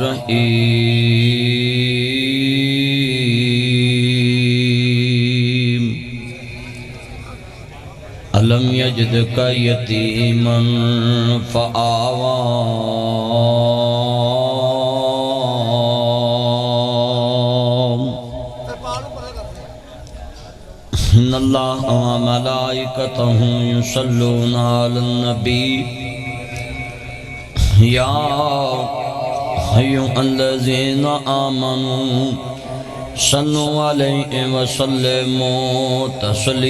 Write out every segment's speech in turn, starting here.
الرحیم الم یجدک یتیما فآوی ان اللہ و ملائکتہ یصلون علی النبی یا ایھا الذین آمنوا صلوا علیہ وسلموا تسلیما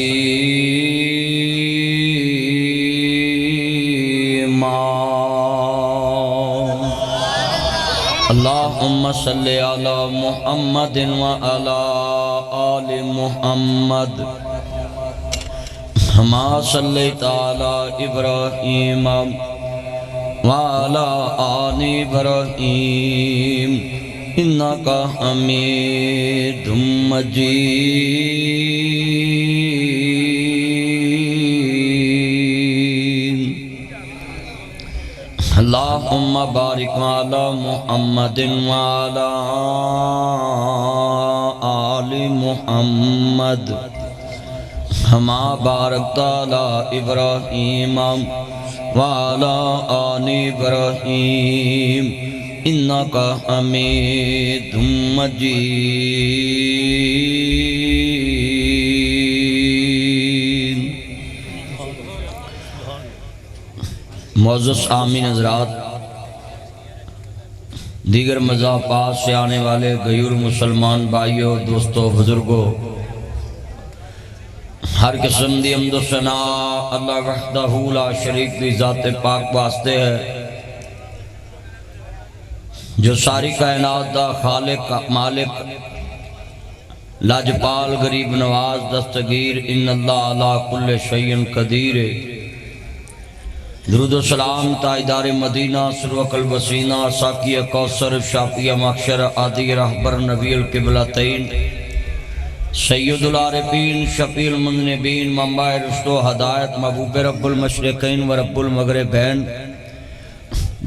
اللہم صلی علی محمد وعلی آل محمد کما صلیت علی ابراہیم وعلی آل ابراہیم انکا حمید مجید اللہم بارک علی محمد وعلی آل محمد کما بارکت علی ابراہیم وعلی آل ابراہیم انکا حمید مجید معزز آمین حضرات، دیگر مذاہب پاس سے آنے والے غیور مسلمان بھائیوں، دوستوں، بزرگوں، ہر قسم دی حمد و ثنا اللہ وحدہ لا شریک دی ذات پاک واسطے ہے جو ساری کائنات دا خالق، مالک، لاجپال، غریب نواز، دستگیر، ان اللہ علی کل شیء قدیر۔ درود و سلام تاجدار مدینہ، سروق الوسینہ، ساقی کوثر، شافی محشر، عادی رہبر، نبی القبلتین، سید العارفین، شفیع المذنبین، منبع رشد و ہدایت، محبوب رب المشرقین و رب المغربین،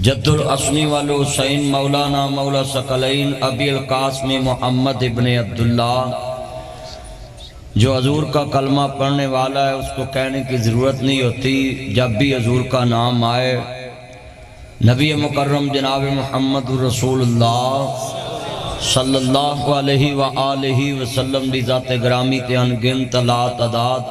جد الاسنی والحسین، مولانا مولا ثقلین، ابی القاسم محمد ابن عبداللہ۔ جو حضور کا کلمہ پڑھنے والا ہے اس کو کہنے کی ضرورت نہیں ہوتی، جب بھی حضور کا نام آئے نبی مکرم جناب محمد رسول اللہ صلی اللہ علیہ وآلہ وسلم دی ذات گرامی تے انگنت لا تعداد،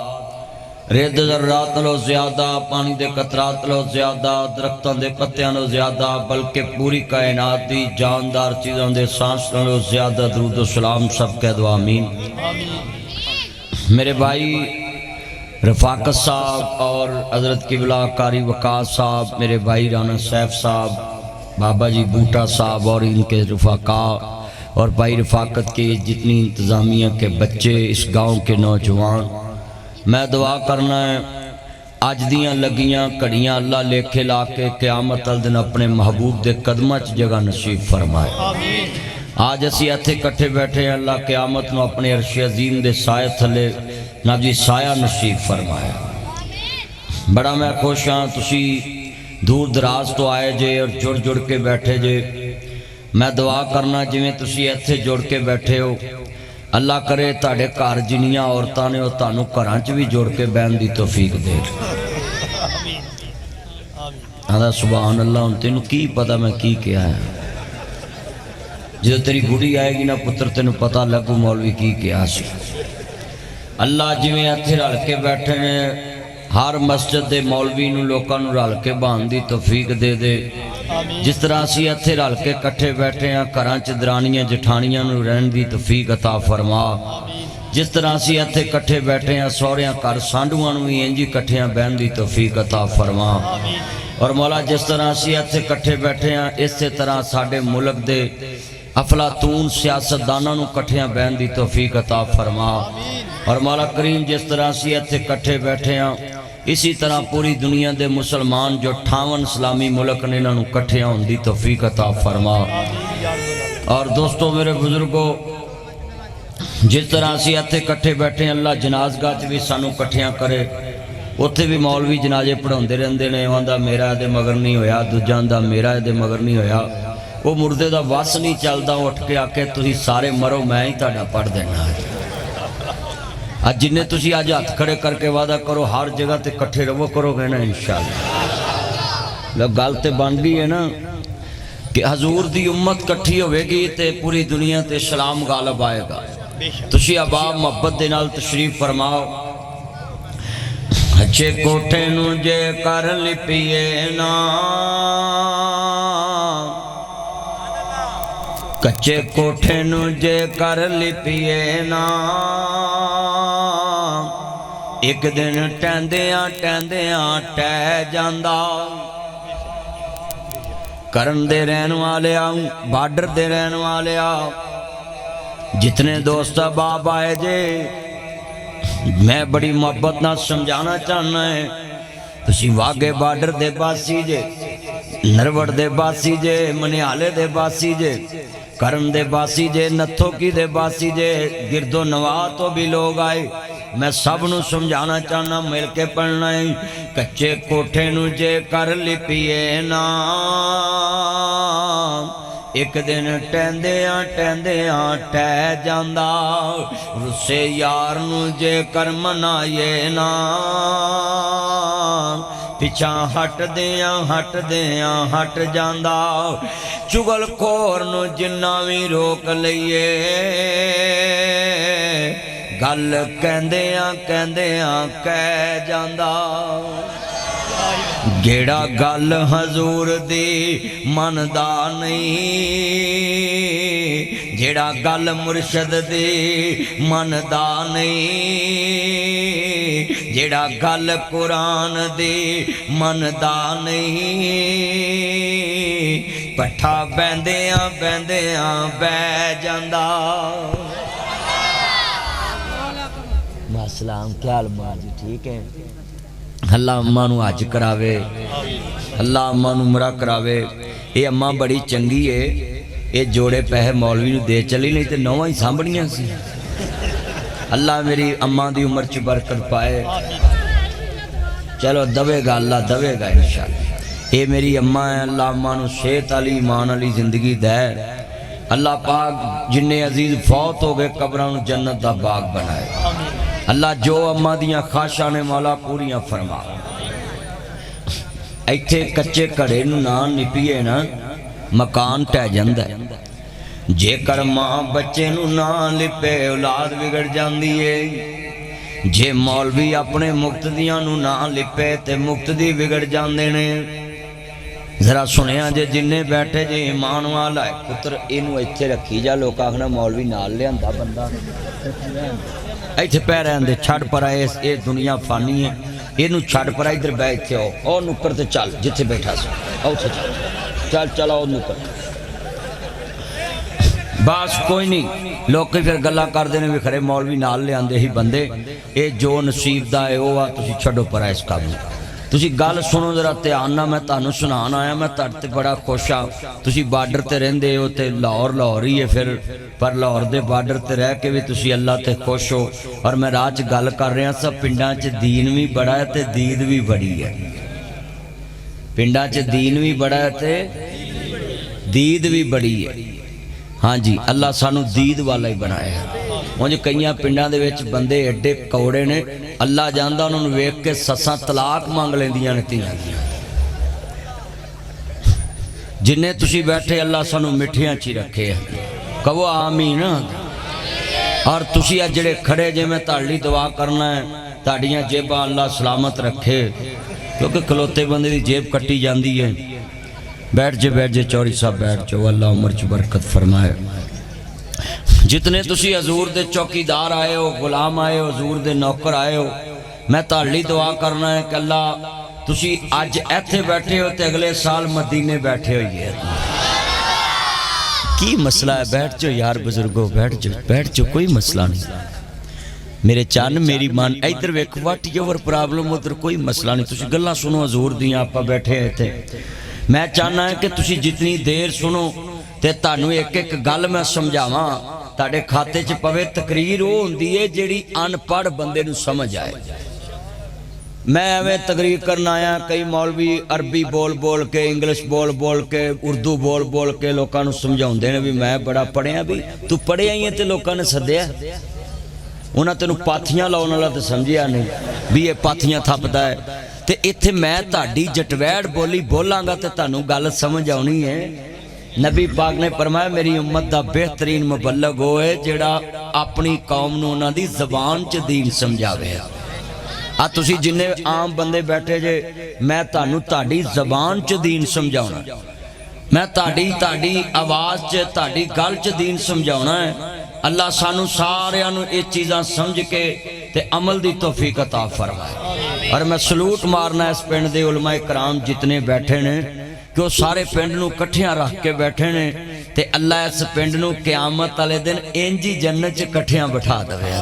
رید ذرات لو زیادہ، پانی دے قطرات لو زیادہ، درختوں دے پتیاں لو زیادہ، بلکہ پوری کائنات دی جاندار چیزوں دے سانس لو زیادہ درود و سلام سب کہہ دو آمین۔ میرے بھائی رفاقت صاحب اور حضرت قبلہ قاری وقاص صاحب، میرے بھائی رانا سیف صاحب، بابا جی بوٹا صاحب اور ان کے رفاقہ اور بھائی رفاقت کے جتنی انتظامیہ کے بچے، اس گاؤں کے نوجوان، میں دعا کرنا ہے آج دیاں لگیاں کڑیاں اللہ لکھے لا کے قیامت الدن اپنے محبوب دے قدمہ چ جگہ نصیب فرمائے۔ آج اسی اتھے کٹھے بیٹھے ہیں، اللہ قیامت نو اپنے عرش عظیم دے سائے تھلے نہ جی سایہ نصیب فرمائے۔ بڑا میں خوش ہاں تسی دور دراز تو آئے جے اور جڑ جڑ کے بیٹھے جے۔ میں دعا کرنا جویں تسی اتھے جڑ کے بیٹھے ہو، اللہ کرے تاڑے کار جنیاں عورتاں نے تانوں گھراں چ بھی جوڑ کے بہن دی توفیق دے۔ آدھا سبحان اللہ، ان تینوں کی پتہ میں کی کیا ہے؟ جدو تیری گھڑی آئے گی نا پتر تینوں پتہ لگو مولوی کی کیا سی۔ اللہ جویں اتھے رل کے بیٹھے ہیں، ہر مسجد دے مولوی نو لوکاں نو رل کے بان دی توفیق دے دے۔ جس طرح اسی اتھے رل کے کٹھے بیٹھے ہیں، گھراں چ درانیاں جٹھانیاں نو رہن دی توفیق عطا فرما۔ جس طرح اسی اتھے کٹھے بیٹھے ہیں، سوہریاں گھر سانڈواں نو وی انج کٹھیاں بہن دی توفیق عطا فرما۔ اور مولا جس طرح اسی اتھے کٹھے بیٹھے ہیں، اسی طرح ساڈے ملک دے افلاطون سیاستداناں نو کٹھیاں بہن دی توفیق عطا فرما۔ اور مولا کریم جس طرح اسی اتھے کٹھے بیٹھے ہیں، اسی طرح پوری دنیا دے مسلمان جو 58 اسلامی ملک نے انہاں نو کٹھیاں ہون دی توفیق عطا فرما۔ اور دوستو میرے بزرگوں، جس طرح اسی اتھے کٹھے بیٹھے ہیں، اللہ جنازگاہ چ بھی سانو کٹھیاں کرے۔ اتھے بھی مولوی جنازے پڑھاندے رہندے نے، آندا میرا دے مگر نہیں ہویا، دوجاں دا میرا دے مگر نہیں ہویا۔ وہ مردے دا وس نہیں چلتا اٹھ کے آ کے تسی سارے مرو میں ہی تہاڈا پڑھ دینا اج جن تسی اج ہاتھ کھڑے کر کے وعدہ کرو ہر جگہ تے کٹھے رہو کرو گے نا انشاءاللہ گل تے بن گئی ہے نا کہ حضور دی امت کٹھی ہوئے گی تے پوری دنیا تے اسلام غالب آئے گا تسی احباب محبت دے نال تشریف فرماؤ اچھے کوٹھے نو جے کر لپیے نا کچے کوٹھے نو جے کر لپیے نا ایک دن ٹہندیاں ٹہندیاں ٹہ جاندا کرن دے رہن والے آؤں بارڈر دے رہن والے آؤں جتنے دوست باپ آئے جے میں بڑی محبت نہ سمجھانا چاہنا ہے تسی واگے بارڈر دے باسی جے نروڑ دے باسی جے منیالے دے باسی جے کرن دے باسی جے نتھو کی دے باسی جے گرد و نواح تو بھی لوگ آئے میں سب نو سمجھانا چاہنا مل کے پڑھنا ہے کچے کوٹھے نو جے کر لپیے نا ایک دن ٹہندیاں ٹہندیاں ٹہ جاندا رسے یار نو جے کر منائیے نا پچھاں ہٹ دیاں ہٹ جاندا چگل خور نو جنہ بھی روک لئیے گل کہندیاں کہہ جاندا جیڑا گل حضور دی مندا نہیں جیڑا گل مرشد دی مندا نہیں جیڑا گل قرآن دی مندا نہیں پٹھا بیندیاں بہ جاندا السلام کیا حال ماں جی ٹھیک ہے اللہ اماں نو حج کراوے اللہ اماں نو عمرہ کراوے یہ اماں بڑی چنگی ہے یہ جوڑے پیسے مولوی نو دے چلی نہیں تے نواں ہی سامبڑیاں سی اللہ میری اماں دی عمر چ برکت پائے چلو دوے گا اللہ دوے گا انشاءاللہ یہ میری اماں ہے اللہ اماں نو صحت علی ایمان علی زندگی دے اللہ پاک جن عزیز فوت ہو گئے قبراں نو جنت دا باغ بنائے اللہ جو اماں دیاں خواہشاں نے مولا پوریاں فرما ایتھے کچے کڑے نو نہ نپیے نا مکان ٹہ جاندا ہے جے کر ماں بچے نو نہ لپے اولاد بگڑ جاندی ہے جے مولوی اپنے مقتدیاں نو نہ لپے تے مقتدی بگڑ جاندے نے ذرا سنیا جے جننے بیٹھے جے ایمان والا ہے پتر اینو ایتھے رکھی جا لوگ آخنا مولوی نال لیاندا بندہ ایتھے پہ رہندے چھڑ پر آئے اے دنیا فانی ہے اینو چھڑ پر آئے ادھر بیٹھے ہو او نکر تے چل جتھے بیٹھا سو او چل چل او نکر باس کوئی نہیں لوگ پھر گلا کر دینے بھی کھڑے مولوی نال لے آندے ہی بندے اے جو نصیب دا ہے وہ تسی چھڑو پر آئے اس کام تسی گل سنو ذرا تیانہ میں تانو سنان آیا میں تڑتے بڑا خوشا تسی بارڈر تے رہندے ہو تے لاہور ہی ہے پھر پر لاہور دے بارڈر تے رہ کے بھی تسی اللہ تے خوش ہو اور میں راج گل کر رہا سب پنڈاں چے دین بھی بڑا ہے تے دید بھی بڑی ہے پنڈاں چے دین بھی بڑا ہے تے دید بھی بڑی ہے ہاں جی اللہ سانو دید والا ہی بنایا ہے مجھے کئیاں پنڈاں دے ویچ بندے ایڈے کوڑے نے اللہ جاندہ انہوں نے ویک کے سساں طلاق مانگ لیں دیاں نتیاں دیاں جنہیں تسی بیٹھے اللہ سانو مٹھیاں چی رکھے ہیں کہو آمین اور تسی اجڑے کھڑے جے میں تاڑی دعا کرنا ہے تاڑیاں جیبہ اللہ سلامت رکھے کیونکہ کلوتے بندے دی جیب کٹی جاندی ہے بیٹھ جے چوری صاحب بیٹھ جو اللہ عمر چ برکت فرمائے جتنے تسی حضور دے چوکیدار آئے ہو غلام آئے ہو حضور دے نوکر آئے ہو میں تاڑی دعا کرنا ہے کہ اللہ تسی آج ایتھے بیٹھے ہو تے اگلے سال مدینے بیٹھے ہوئے کی مسئلہ ہے بیٹھ جو یار بزرگو بیٹھ جو کوئی مسئلہ نہیں میرے چان میری مان ایدر ویک واٹ یور پرابلم ادھر کوئی مسئلہ نہیں تسی گلہ سنو حضور دیاں آپا بیٹھے تھے میں چاہنا ہے کہ تسی جتنی دیر سنو تے تانو ایک ایک گل میں سمجھاواں تاڑے کھاتے چ پوے تقریر وہ ہوندی ہے جیڑی ان پڑھ بندے نو سمجھ آئے میں ایویں تقریر کرنا آیا کئی مولوی عربی بول بول کے انگلش بول بول کے اردو بول بول کے لوگوں کو سمجھاؤندے نے بھی میں بڑا پڑھیا بھی تو پڑھیا ہی ہے تے لوگوں نے سدیا انہاں تینوں پاتھیاں لاؤن والا تے سمجھیا نہیں بھی یہ پاتھیاں تھپدا ہے تے ایتھے میں تہاڈی جٹویڑ بولی بولاں گا تے تانوں گل سمجھ آنی ہے نبی پاک نے فرمایا میری امت دا بہترین مبلغ ہوئے جڑا اپنی قوم نوں انہاں دی زبان چ دین سمجھاوے تسی جنہیں عام بندے بیٹھے جے میں تانوں تہاڈی زبان چ دین سمجھاؤنا میں تہاڈی آواز چ تہاڈی گل چ دین سمجھاؤنا ہے اللہ سانو ساریاں نوں یہ چیزاں سمجھ کے تے عمل دی توفیق عطا فرمائے اور میں سلوٹ مارنا اس پنڈ دے علماء کرام جتنے بیٹھے نے کہ وہ سارے پنڈ نوں کٹھیاں رکھ کے بیٹھے نے تے اللہ اس پنڈ نوں قیامت والے دن انج ہی جنت چ کٹھیاں بٹھا دے